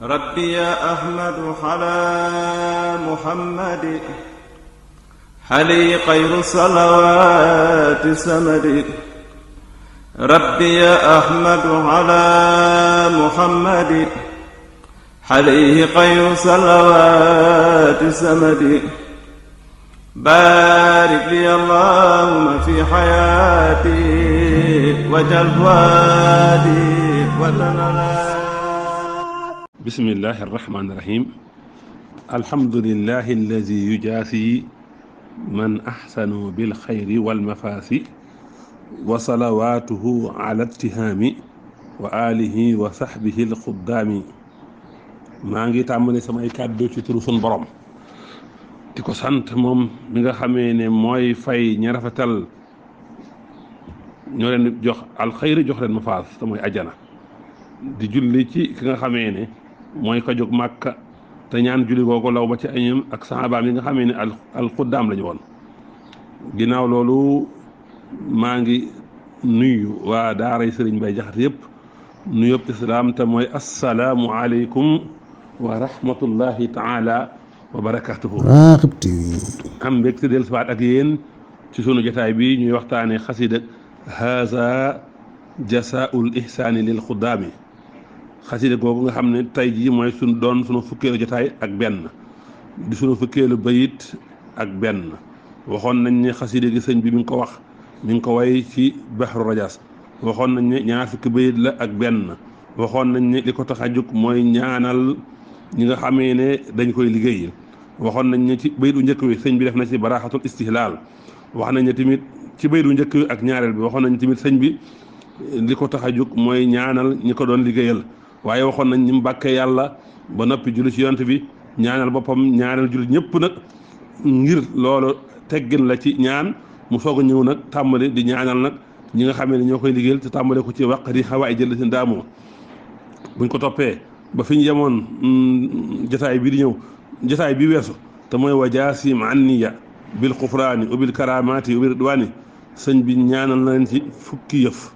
ربي يا أحمد على محمد حلي خير صلوات سمد. ربي يا أحمد على محمد عليه خير صلوات سمد. بارك لي اللهم في حياتي وجل وادي وتنالي. بسم الله الرحمن الرحيم. الحمد لله الذي يجازي من أحسن بالخير والمفاسي وصلواته على اتهام وآله وصحبه الخدام. maa ngi tàmbali samay kàddu ci turu sun borom di ko sant moom mi nga xamee ne mooy fay ña rafetal ñoo leen jox alxayri jox leen mafaas te mooy ajjana. di julli ci ki nga xamee ne mooy ko jóg màkka te ñaan julli googu law ba ci añam ak sahabaam yi nga xamee ne alxuddaam la ñu woon. ginnaaw loolu maa ngi nuyu waa daaray sëriñ Bay Jaxate yëpp nuyu yëpp islaam te mooy assalaamu aleykum wa rahmatullahi taala wa barakatuhu. am mbégte del siwaat ak yéen ci sunu jotaay bi ñuy waxtaane xasida haza jasaul ihsaani lil xuddaami. xasida googu nga xam ne tey jii mooy sunu fukkeelu jotaay ak benn di sunu fukkeelu bayit ak benn. waxoon nañ ne xasida gi sëñ bi mi ngi ko wax mi ngi ko way ci Bahru Rajas. waxoon nañ ne ñaar fukki bayit la ak benn. waxoon nañ ne li ko tax a jóg mooy ñaanal ñi nga xamee ne dañ koy liggéey. waxoon nañ ne ci bayit bu njëkk wi sëñ bi def na ci baraaxatul istihlaal. wax nañ ne tamit ci bayit bu njëkk ak ñaareel bi waxoon nañ tamit sëñ bi li ko tax a jóg mooy ñaanal ñi ko doon liggéeyal. waaye waxoon nañ ni mu bàkkee yàlla ba noppi julli ci yonent bi ñaanal boppam ñaanal julli ñëpp nag ngir loolu teggin la ci ñaan mu soog a ñëw nag tàmbali di ñaanal nag ñi nga xamee ne ñoo koy liggéeyal te tàmbale ko ci waqti xawaay jël seen daamoo. buñ ko toppee ba fi ñu yemoon jotaay bi di ñëw jotaay bi weesu te mooy wa jaasim anniya bil xufraani wa bil karamaati wa bil ridwaani. sëñ bi ñaanal na leen ci fukki yëf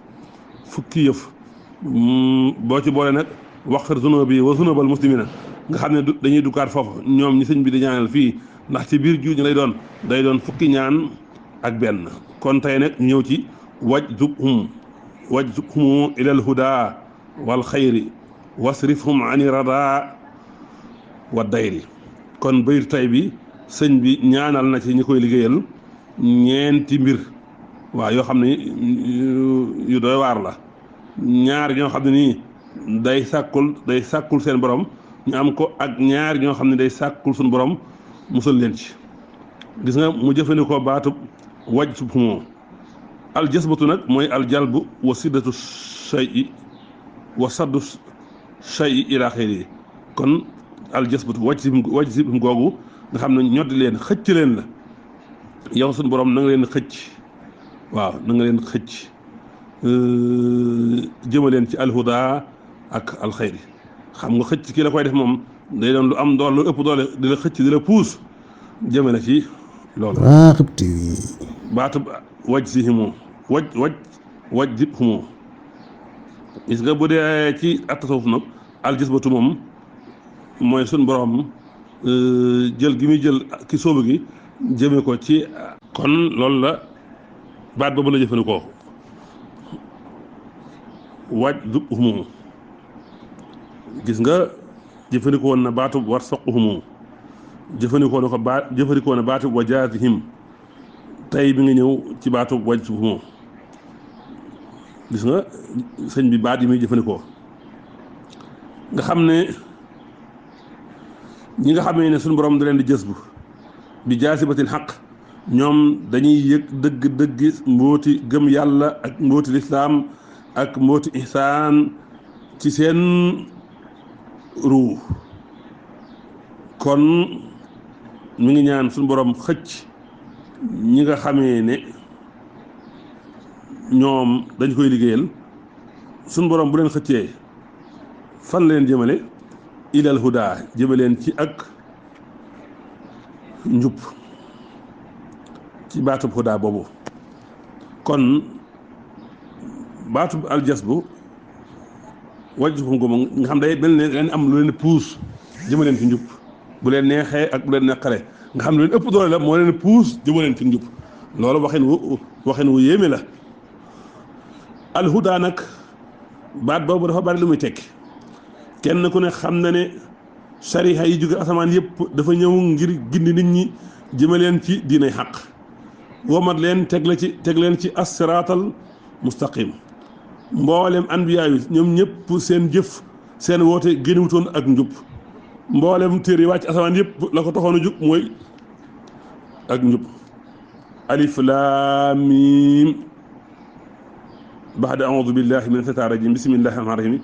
boo ci boole nag waxfir zunubi wa zunubal muslimina nga xam ne dañuy duggaat foofu ñoom ñi sëñ bi di ñaanal fii ndax ci biir ju ñu day doon fukki ñaan ak benn. kon tey nag ñu ñëw ci wajzubhum ilal huda wal xayri wasrifhum ani rada wa dayri. kon bayit tay bi sëñ bi ñaanal na ci ñi koy liggéeyal ñeenti mbir waaw yoo xam ne yu doy waar la. ñaar ñoo xam ne nii day sàkkul seen borom ñu am ko ak ñaar ñoo xam ne day sàkkul suñu borom musal leen ci. gis nga mu jëfandikoo baatub wajzubhum. aljasbatu nag mooy aljalbu wa siddatu shay'i wa saddu shay'i ila xayri. kon aljasbatu wajzubhum googu nga xam ne ñoddi leen xëcc leen la yow suñu borom na nga leen xëcc. waaw na nga leen xëcc jëmaleen ci alhuda ak alxayri. xam nga xëcc kii la koy def moom day doon lu am doole lu ëpp doole di la xëcc di la puus jëmale ci loolu. baatub wajzihum wajzibhum. gis nga bu dee ci at-tasawuf nag aljasbatu moom mooy suñ borom jël gi muy jël ki sóobu gi jëme ko ci. kon loolu la baat boobu la jëfandikoo wajzubhum. gis nga jëfandikoo woon na baatub warzuqhum jëfandikoo na baatub wajaazihim. tey bi nga ñëw ci baatub wajzubhum. gis nga sëñ bi baat yi muy jëfandikoo nga xam ne ñi nga xamee ne suñu borom da leen di jësbu bi jaasibatil xaq ñoom dañuy yëg dëgg mbooti gëm yàlla ak mbooti lislaam ak mbooti ihsaan ci seen ruu. kon mi ngi ñaan suñu borom xëcc ñi nga xamee ne ñoom dañ koy liggéeyal suñu borom bu leen xëccee fan leen jëmale ilal huda jëmaleen ci ak njub ci baatub huda boobu. kon baatub aljasbu wajjahum ko nga xam day mel ne leen am lu leen puus jëma leen ci njub bu leen neexee ak bu leen neqaree nga xam ne leen ëpp doole la moo leen puus jëma leen ci njub loolu waxin wu yéeme la. alhuda nag baat boobu dafa bari lu muy tekki kenn ku ne xam na ne sariha yi jóge asamaan yëpp dafa ñëw ngir gindi nit ñi jëma leen ci diinay xaq womat leen teg leen ci as-siraatal mustaqim mboolem anbiya yi ñoom ñëpp seen jëf seen woote génnewutoon ak njub mboolem téere yi wàcc asamaan yëpp la ko taxoon a jóg mooy ak njub alif laam miim baxda a'uudu billahi mina shaytaani rajiim bismillahi rahmaani rahiim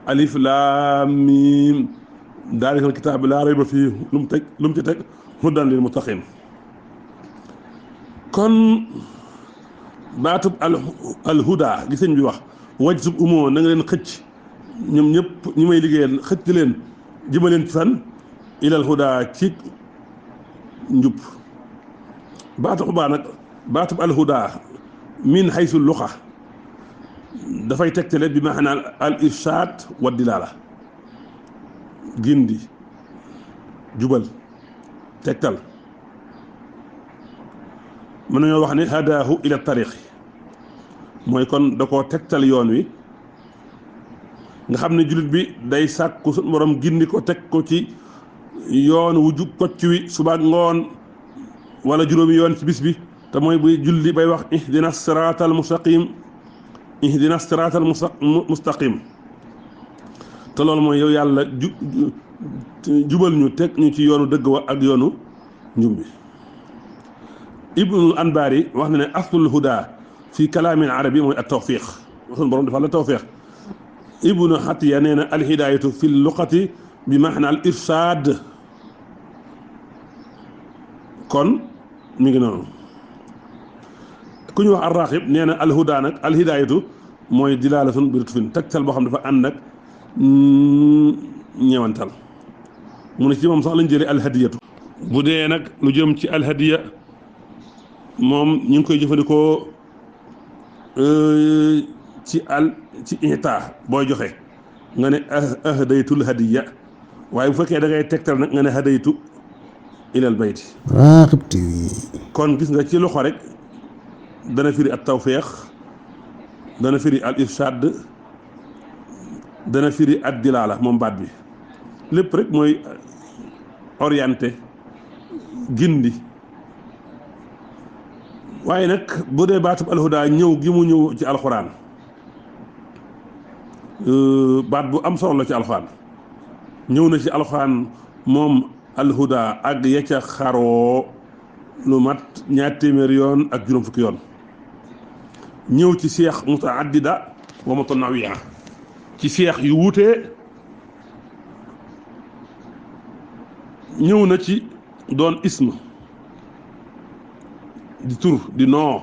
alif laam miim daalikal kitaabu laa rayba fiihi lu mu ci teg hudan lil muttaqiin kon baatub alhuda gi sëñ bi wax waj sub umoo na nga leen xëcc ñoom ñëpp ñi may liggéeyal xëcc leen jëmaleen ci fan ilal huda ci njub baatub alhuda min haysu luxa dafay tegtale bi maanaa al irshaad wa dilaala gindi jubal tegtal mën nañoo wax ne hadaahu ila tariqi mooy kon da koo tegtal yoon wi nga xam ne jullit bi day sàkku suñu borom gindi ko teg ko ci yoon wu jub kocc wi suba ak ngoon wala juróomi yoon ci bis bi te mooy buy julli bay wax ihdina siraatal mustaqim te loolu mooy yow yàlla jubal ñu teg ñu ci yoonu dëgg wa ak yoonu njub bi. Ibnul Anbari wax na ne aslul huda fi kalaamin arabi mooy at tawfiq suñu borom dafa la tawfiq. Ibnu Xatiya nee na alhidaayatu fi luqati bi maana al irsaad kon mi ngi noonu ku ñu wax arraaxib nee na alhuda nag alhidaayatu mooy dilaalatun bi lutfin tegtal boo xam dafa ànd ak ñewantal mu ne ci moom sax lañ jëlee alhadiyatu. bu dee nag lu jëm ci alhadiya moom ñu ngi koy jëfandikoo ci ita booy joxe nga ne ahdaytul hadiya waaye bu fekkee da ngay tegtal nag nga ne hadaytu ilal bayti. Raghib TV. kon gis nga ci loxo rek dana firi at tawfiq dana firi al irshad dana firi ad dilaala moom baat bi lépp rek mooy orienté gindi waaye nag bu dee baatub alhuda ñëw gi mu ñëw ci alxuraan baat bu am solo la ci alxuraan ñëw na ci alxuraan moom alhuda ak ya ca xaroo lu mat 2 téeméer yoon ak juróom fukki yoon ñëw ci seex mutaaddida wa mutanawwi'a ci seex yu wuute ñëw na ci doon ism di tur di noo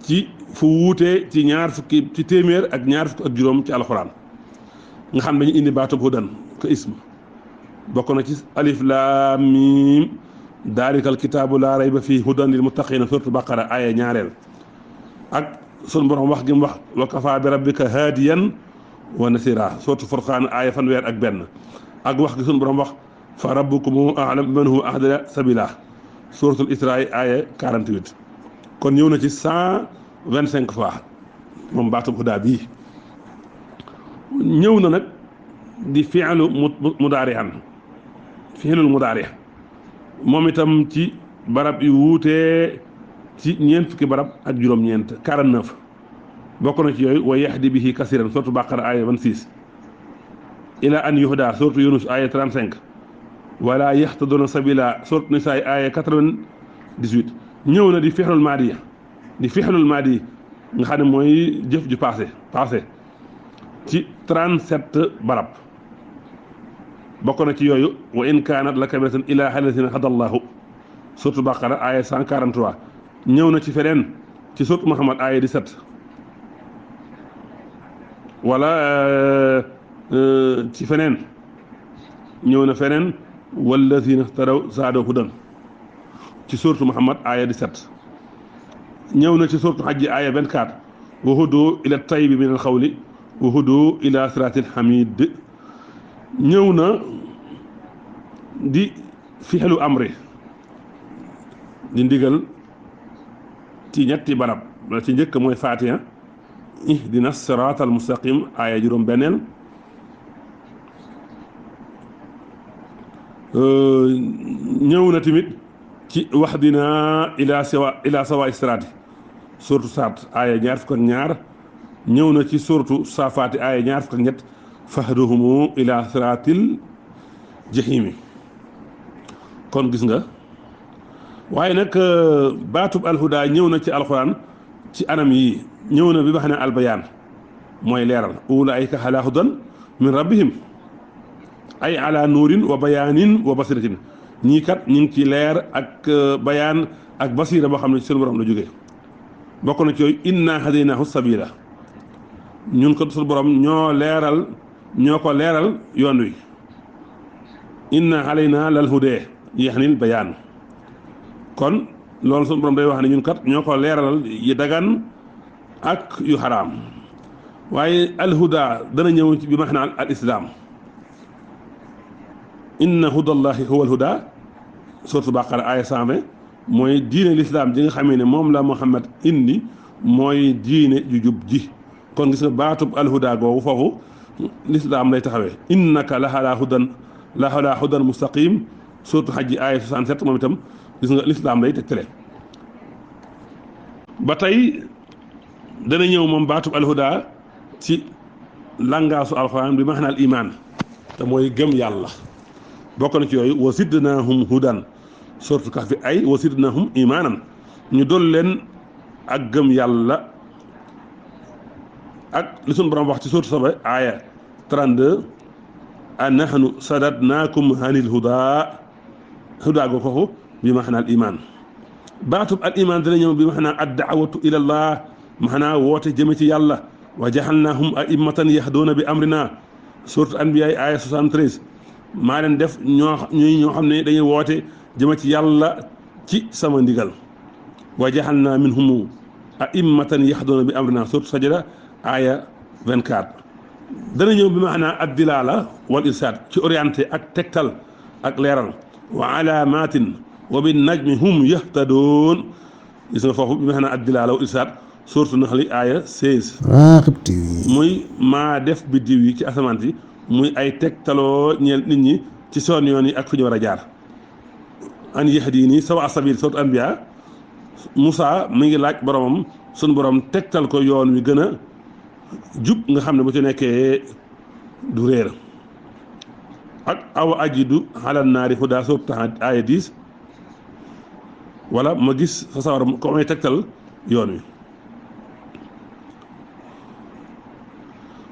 ci fu wuute ci ñaar fukki ci téeméer ak ñaar fukki ak juróom ci alxuraan nga xam dañu indi baatub hudan ka ism bokk na ci alif laam miim daalikal kitaabu laa rayba fii hudan lil muttaqiina suuratu baqara aaya ñaareel ak sunu borom wax gi mu wax wa kafaa bi rabbika haadiyan wa nasiira suuratu furqaan aaya fanweer ak benn ak wax gi sunu borom wax fa rabbukum a'lamu biman huwa ahdaa sabiila suuratul israa aaya 48 kon ñëw na ci 125 fois moom baatub hudaa bii ñëw na nag di fi'lu mudaari'an fi'lul mudaari' moom itam ci barab yu wuutee ci ñeent fukki barab ak juróom-ñeent 49 bokk na ci yooyu wa yahdi bihi kasiran suratu baqara aya 26 ila an yuhda suratu yunus aya 35 wala yahtaduna sabila suratu nisaa aya 98 ñëw na di fi'lul maadi nga xam ne mooy jëf ju passé ci 37 barab bokk na ci yooyu wa in kaanat la kabiratan ila alladhina hadallahu suratu baqara aya 143 ñëw na ci feneen ci suratu muhammad aya 17 wala ci feneen ñëw na feneen walladhina ihtadaw zaadaw hudan ci suratu muhammad aya 17 ñëw na ci suratu hajj aya 24 wa hudu ila tayyibi min al qawli wa hudu ila siratil hamid ñëw na di fixelu amri di ndigal ci ñetti barab la ci njëkk mooy Faatiha ihdina siraatal mustaqim aaya juróom benneel ñëw na tamit ci wahdina ila sawa siraati suratu Saat aaya ñaar fukk ak ñaar ñëw na ci suratu Saafaati aaya ñaar fukk ak ñett fahduhumu ila siraatil jahimi kon gis nga waaye nag baatub alhuda ñëw na ci alxuraan ci anam yi ñëw na bi wax ne albayaan mooy leeral ulaayika ala hudan min rabbihim ay ala nuurin wa bayaanin wa basiratin ñii kat ñu ngi ci leer ak bayaan ak basira boo xam ne ci seen borom la jógee bokk na ci yooyu inna hadaynaahu sabila ñun ko sunu borom ñoo ko leeral yoon wi inna alayna lal hudee yaxnil bayaan kon loolu sunu borom day wax ne ñun kat ñoo ko leeralal yi dagan ak yu xaraam waaye alhuda dana ñëw ci bi ma xam al islam inna hudallahi huwa alhuda sourate Baqara aaya 120 mooy diine l'islam ji nga xamee ne moom la Muhammad indi mooy diine ju jub ji kon gis nga baatub alhuda googu foofu l'islam lay taxawee innaka lahalaa hudan mustaqim sourate Hajj aaya 67 moom itam gis nga l'islam lay tegtale ba tey dana ñëw moom baatub alhuda ci langaasu alxuraan bi ma xam al iman te mooy gëm yàlla bokk na ci yooyu wa zidnaahum hudan sourate Kahfi ay wa zidnaahum imaanan ñu dool leen ak gëm yàlla ak li sunu borom wax ci sourate Saba aaya 32 a nahnu sadadnaakum anil huda go foofu bi maxnaa al iman baatub al iman dina ñëw bi maxnaa ad daawatu ila allah maxnaa woote jëme ci yàlla wa jaxalnaahum a'immatan yahduuna bi amrina sourate Anbiya aaya 73 maa leen def ñoo xam ne dañuy woote jëme ci yàlla ci sama ndigal wa jaxalnaa minhum a'immatan yahduuna bi amrina sourate Sajda aaya 24 dana ñëw bi maanaa ad dilaala wal irsaad ci orienté ak tegtal ak leeral wa alaamatin wa bin najmi hum yahtadoon gis nga foofu bi maanaa ad dilaala wal irsaad sourate Naxli aaya 16 muy maa def biddiw yi ci asamaan si muy ay tegtaloo ñeel nit ñi ci soon yoon yi ak fi ñu war a jaar an yahdini sawa sabil sourate Anbiya Moussa mi ngi laaj boromam sunu borom tegtal ko yoon wi gën a jub nga xam ne bu ci nekkee du réer ak awa ajidu xalal naari huda sourate Taha aaya 10 wala ma gis sa sawar ko may tegtal yoon wi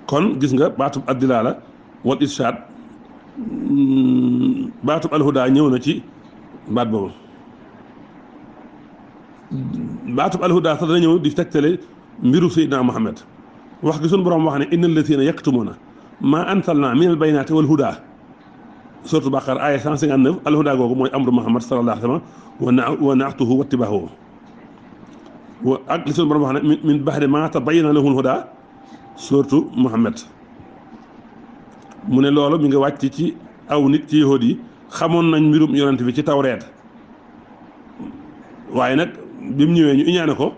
kon gis nga baatub addilaala wal irshaad baatub alhuda ñëw na ci baat boobu baatub alhuda sax dana ñëw di tegtale mbiru Seydina Muhammad wax gi sunu borom wax ne innal lazina yaktumuna maa anzalna minal bayyinaati wal huda sourate Baqara aaya 159 alhuda googu mooy amru Muhammad sallallahu alayhi wa sallam wa naatuhu wa ittibaahu ak li sunu borom wax ne min ba'di maa tabayyana lahul huda surtout Muhammad mu ne loolu mi nga wàcc ci aw nit ci yahud yi xamoon nañ mbirum yonent bi ci tawreet waaye nag bi mu ñëwee ñu iñaane ko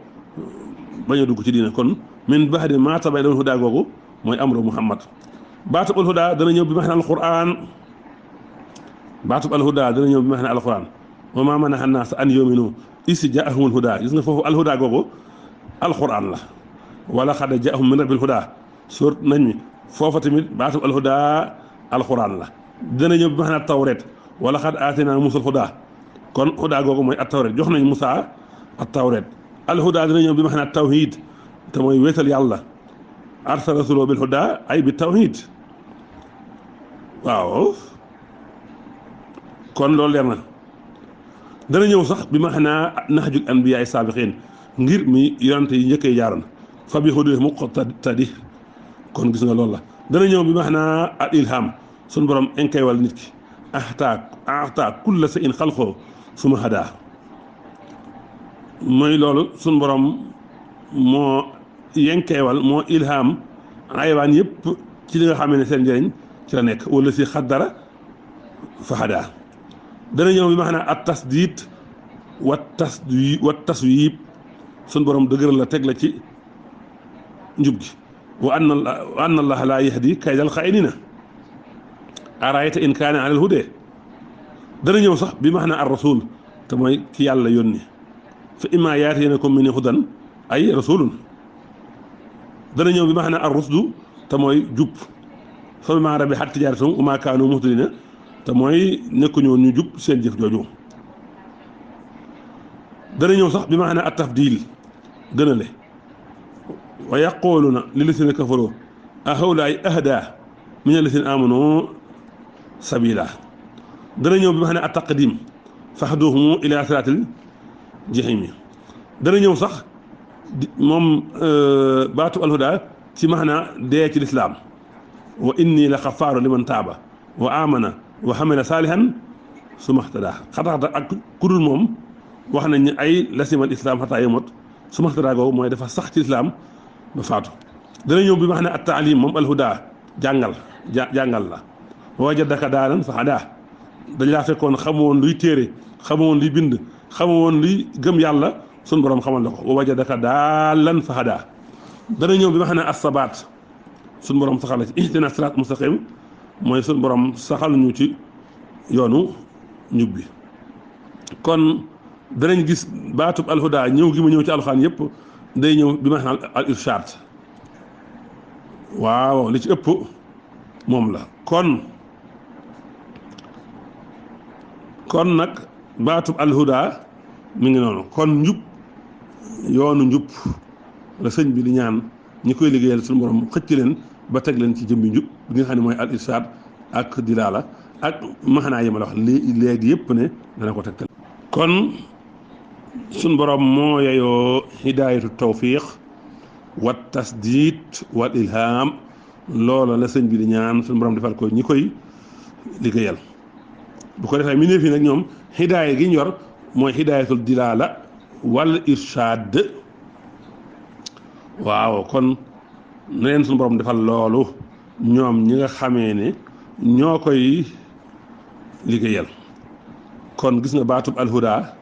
bañ a dugg ci diina kon min ba'di maa tabayyana lahul huda googu mooy amru Muhammad baatub alhuda dana ñëw bi ma xam ne alquran baatub alhuda dana ñëw bi ma xam ne alquran wa maa mana'a an-naasa an yu'minu iz jaa'ahumul huda gis nga foofu alhuda googu alquran la wala xad jaahum min rabbil huda surat nañ mi foofa tamit baatub alhuda alquran la dana ñëw bi ma xam ne tawret wala xad aatinaa Muusaa huda kon huda googu mooy at tawret jox nañ Muusaa at tawret alhuda dana ñëw bi ma xam ne tawhid te mooy wéetal yàlla arsala rasulahu bil huda ay bi tawhid waaw kon loolu leer na dana ñëw sax bi ma xam ne nahjul anbiyaa ay saabiqiin ngir mi yonante yi njëkkee jaaroon fa bi hudaahum muqtadi kon gis nga loolu la dana ñëw bi ma xam ne al ilham sunu borom inkaywal nit ki ahtaa kulla shay'in xalqahu summa hadaa mooy loolu sunu borom moo yenkeewal moo ilham ayawaan yëpp ci li nga xam ne seen njëriñ ci la nekk wala si xaddara fa hadaa dana ñëw bi maanaam at tasdiid wa taswiib sun borom dëgëral la teg la ci njub gi wa anna allaha laa yahdi kaydal xaa'iniina arayta in kaana alal hudaa dana ñëw sax bi maanaam ar rasul te mooy ki yàlla yónni fa immaa yaatiyannakum minni hudan ay rasulun dana ñëw bi maanaam ar rusdu te mooy jub fa bimaa rabihat tijaaratuhum wa maa kaanu muhtadiina te mooy nekkuñu woon ñu jub seen jëf jooju dana ñëw sax bi maanaam at tafdiil gënale wa yaquuluuna lillaziina kafaroo ahaa'ulaa'i ahdaa mina llaziina aamanuu sabiilaa dana ñëw bi maanaam at taqdiim fahduhum ilaa siraatil jahiim dana ñëw sax moom baatu alhudaa ci maanaam dee ci lislaam wa inni la xafaaru liman taaba wa amana wa xamila saalihan summa ihtadaa xataxata ak kudul moom wax nañ ne ay lasimal islam xataa yamut summa ihtadaa googu mooy dafa sax ci lislaam ba faatu dana ñëw bi maanaam at taalim moom alhudaa jàngal la wa wajadaka daalan fa hadaa dañ laa fekkoon xamoon luy téere xamoon luy bind xamoon luy gëm yàlla sun borom xamal la ko wa wajadaka daalan fa hadaa dana ñëw bi maanaam as-sabaat sun borom saxal la ci ihdina siraat mustaqim mooy sun borom saxal ñu ci yoonu njub bi kon danañ gis baatub alhuda ñëw gi ma ñëw ci alxuraan yëpp day ñëw bi maanaam al irshaad waaw li ci ëpp moom la kon nag baatub alhuda mi ngi noonu kon njub yoonu njub la sëñ bi di ñaan ñi koy liggéeyal suñu borom xëcc leen ba teg leen ci jëmbi njub bi nga xam ne mooy al irsaad ak dilaala ak maxanaa yi ma la wax léegi yëpp ne dana ko tegtal kon suñu borom moo yeyoo hidaayatu tawfiq wa tasdiid wal ilham loola la sëñ bi di ñaan suñu borom defal ko ñi koy liggéeyal bu ko defee mindeef yi nag ñoom hidaaya gi ñu yor mooy hidaayatul dilaala wal irsaad waaw kon na leen suñu borom defal loolu ñoom ñi nga xamee ne ñoo koy liggéeyal kon gis nga baatub alhuda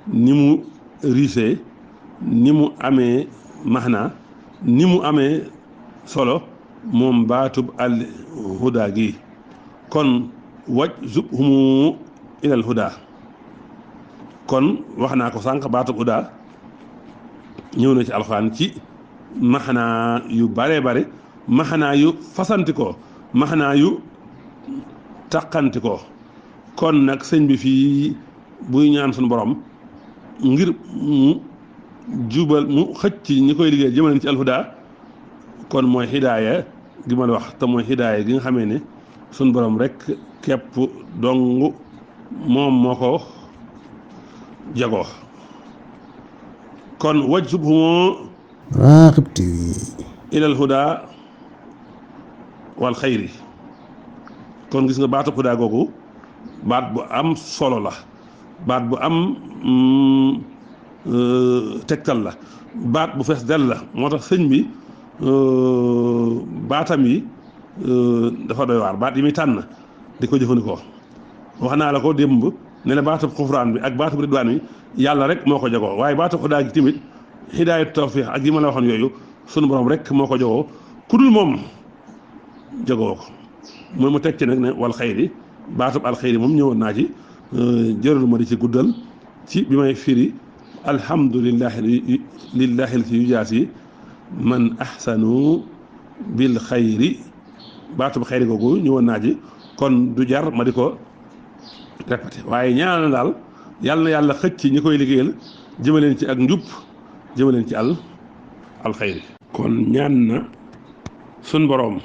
ni mu riisee ni mu amee maxna ni mu amee solo moom baatub alhuda gi kon wajzubhumu ilal huda kon wax naa ko sànq baatub huda ñëw na ci alxuraan ci maxanaa yu bare bare maxanaa yu fasanti ko maxanaa yu taqanti ko kon nag sëñ bi fii buy ñaan suñu borom ngir mu jubal mu xëcc ñi koy liggéey jëmaleen ci alhuda kon mooy hidaaya gi ma la wax te mooy hidaaya gi nga xamee ne suñu borom rek képp dong moom moo ko jagoo kon wajzubhumu Raghib TV ilal huda wal xayri kon gis nga baatu huda googu baat bu am solo la baat bu am tegtal la baat bu fees dell la moo tax sëñ bi baatam yi dafa doy waar baat yi muy tànn di ko jëfandikoo wax naa la ko démb ne la baatub xufraan bi ak baatub ridwaan bi yàlla rek moo ko jagoo waaye baatub xudaa gi tamit hidaayatu tawfiq ak yi ma la waxoon yooyu sunu borom rek moo ko jagoo ku dul moom jagoo ko mooy mu teg ci nag ne wal xayri baatub alxayri moom ñëwoon naa ci jërul ma di ci guddal ci bi may firi alhamdulillahi lillahi lati yujaasi man ahsanu bil xayri baatub xayri googu ñëwoon naa ci kon du jar ma di ko répété waaye ñaanal na daal yàlla na yàlla xëcc ñi koy liggéeyal jëmaleen ci ak njub jëmaleen ci alxayri kon ñaan na sun boroom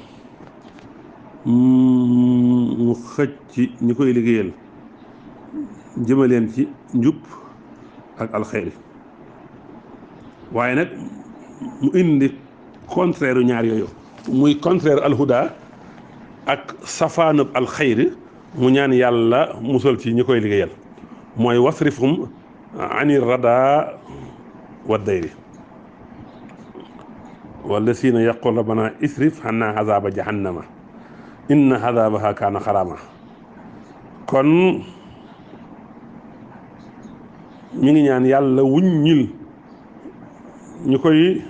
mu xëcc ñi koy liggéeyal jëmaleen ci njub ak alxayri waaye nag mu indi contraire ñaar yooyu muy contraire alhuda ak safaanub alxayri mu ñaan yàlla musal ci ñi koy liggéeyal mooy wasrifhum ani rada wa dayri wallazina yaqul rabbana isrif anna azaba jahannama inna azabaha kaana xaraama. kon ñu ngi ñaan yàlla wuññil ñu koy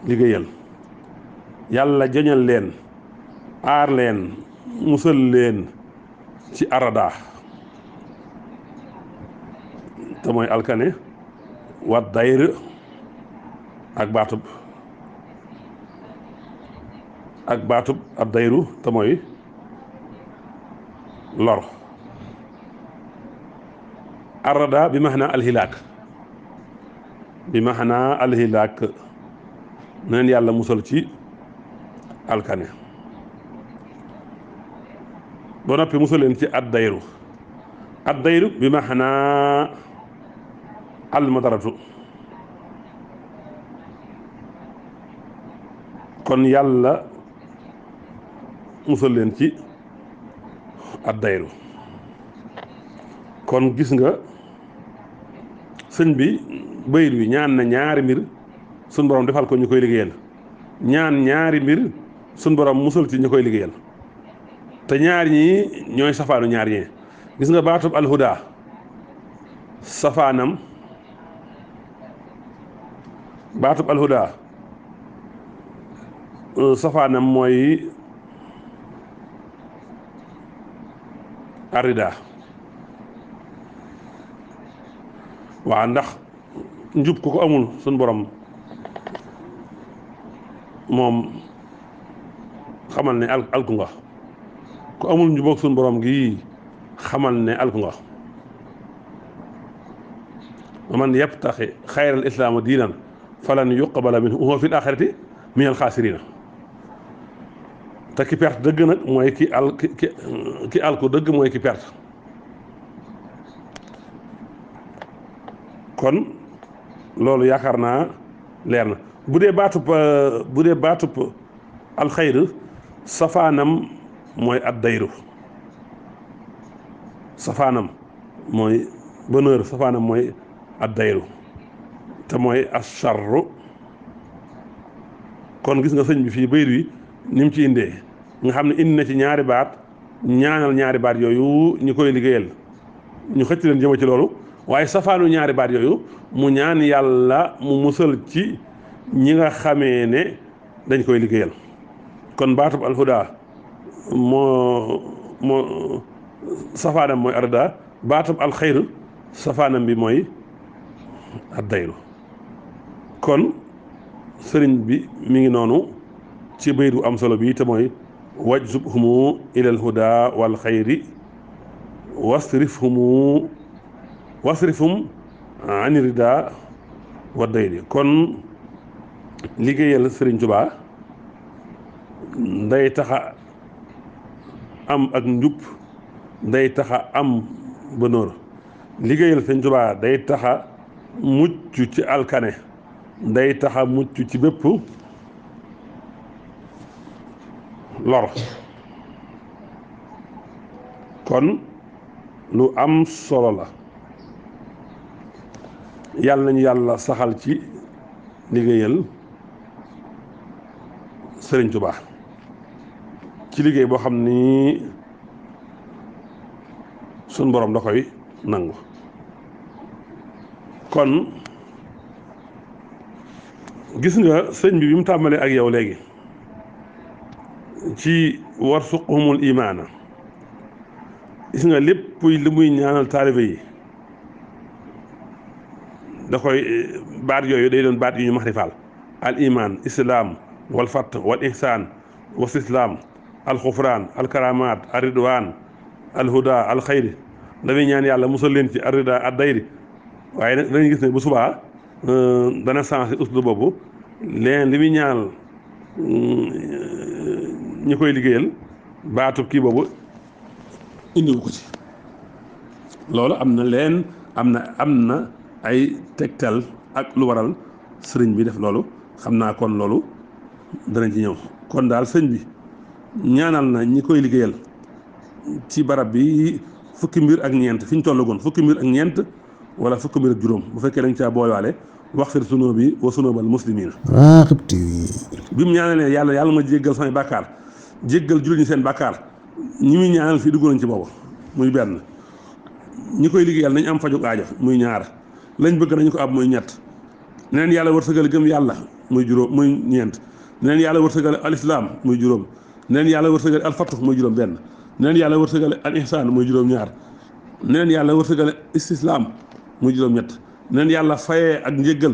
liggéeyal, yàlla jañal leen, aar leen, musal leen ci arada te mooy alkane wat dayr ak baatub ab dayru te mooy lor. arada bi maxna alxilaak na leen yàlla musal ci alkane ba noppi musal leen ci ad dayru bi maxna almadaratu. kon yàlla musal leen ci ad dayru. kon gis nga sëñ bi bayit wi ñaan na ñaari mbir suñ borom defal ko ñu koy liggéeyal, ñaan ñaari mbir suñ borom musal ci ñu koy liggéeyal, te ñaar ñi ñooy safaanu ñaar ñee. gis nga baatub alhuda safaanam, baatub alhuda safaanam mooy arida. waaw ndax njub ku ko amul suñ borom moom xamal ne alku nga, ku amul njuboog suñ borom gi xamal ne alku nga. man yabtaxi xayral islaama diinan falan yuqbala minhu wa huwa fil axirati minal xaasiriina. te ki perte dëgg nag mooy ki alku dëgg mooy ki perte. kon loolu yaakaar naa leer na. bu dee baatub alxayr safaanam mooy ad dayru, safaanam mooy bonheur, safaanam mooy ad dayru te mooy asharru. kon gis nga sëñ bi fii bayit wi ni mu ci indee nga xam ne indi na ci ñaari baat, ñaanal ñaari baat yooyu ñu koy liggéeyal ñu xëcc leen jëma ci loolu, waaye safaanu ñaari baat yooyu mu ñaan yàlla mu musal ci ñi nga xamee ne dañ koy liggéeyal. kon baatub alhuda moo safaanam mooy arda, baatub alxayr safaanam bi mooy addayru. kon sëriñ bi mi ngi noonu ci bayit bu am solo bi te mooy wajzubhumu ilal huda wal xayri wasrifhum ani rida wa dayri. kon liggéeyal Sëriñ Tuubaa day taxa am ak njub, day taxa am bonheur. liggéeyal Sëriñ Tuubaa day taxa mucc ci alkane, day taxa mucc ci bépp lor. kon lu am solo la. yàlla nañu yàlla saxal ci liggéeyal Sëriñ Tuubaa ci liggéey boo xam ni suñ borom da koy nangu. kon gis nga sëñ bi mu tàmbalee ak yow léegi ci warsuqhumul imaana, gis nga lépp li muy ñaanal taalibe yi da koy baat yooyu day doon baat yu ñu maxrifaal: al iman, islaam, wal fath, wal ihsaan, was islaam, al xufraan, al karamaat, al ridwaan, al huda, al xayri. dafay ñaan yàlla musal leen ci ar rida ad dayri. waaye nag dañuy gis ne bu subaa dana changé uslu boobu, leen li muy ñaanal ñi koy liggéeyal baatub kii boobu indiwu ko ci. loolu am na ay tegtal ak lu waral sëriñ bi def loolu. xam naa kon loolu danañ ci ñëw. kon daal sëñ bi ñaanal na ñi koy liggéeyal ci barab bi fukki mbir ak ñeent fi ñu tollagoon, fukki mbir ak ñeent wala fukki mbir ak juróom bu fekkee dañ caa boolewaale waxfir sunubi wa sunubal muslimina. Raghib TV. bi mu ñaanalee yàlla ma jéggal samay bàkkaar jéggal jullit ñi seen bàkkaar ñi muy ñaanal fii dugg nañ ci boobu muy benn. ñi koy liggéeyal nañ am fajug aajo muy ñaar lañ bëgg nañu ko ab muy ñett. neneen yàlla wërsëgal gëm yàlla muy juróom muy ñeent. neneen yàlla wërsëgal al islam muy juróom. neneen yàlla wërsëgal al fatux muy juróom benn. neneen yàlla wërsëgal al ihsaan muy juróom ñaar. neneen yàlla wërsëgal istislaam muy juróom ñett. neneen yàlla fayee ak njéggal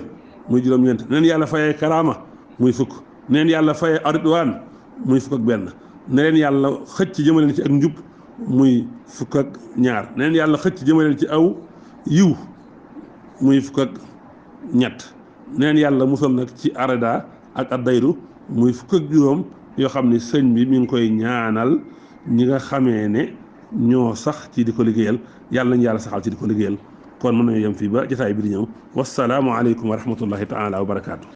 muy juróom ñeent. neneen yàlla fayee karaama muy fukk. neneen yàlla fayee aridwaan muy fukk ak benn. neneen yàlla xëcc jëmaleen ci ak njub muy fukk ak ñaar. neneen yàlla xëcc jëmaleen ci aw yiw muy fukk ak ñett. neneen yàlla musal nag ci arada ak addayru muy fukk ak juróom yoo xam ne sëñ bi mi ngi koy ñaanal ñi nga xamee ne ñoo sax ci di ko liggéeyal yàlla nañu yàlla saxal ci di ko liggéeyal kon mën nañu yem fii ba jotaay bi di ñëw wasalaamu aleykum wa rahmatullahi taala wa barakaatu.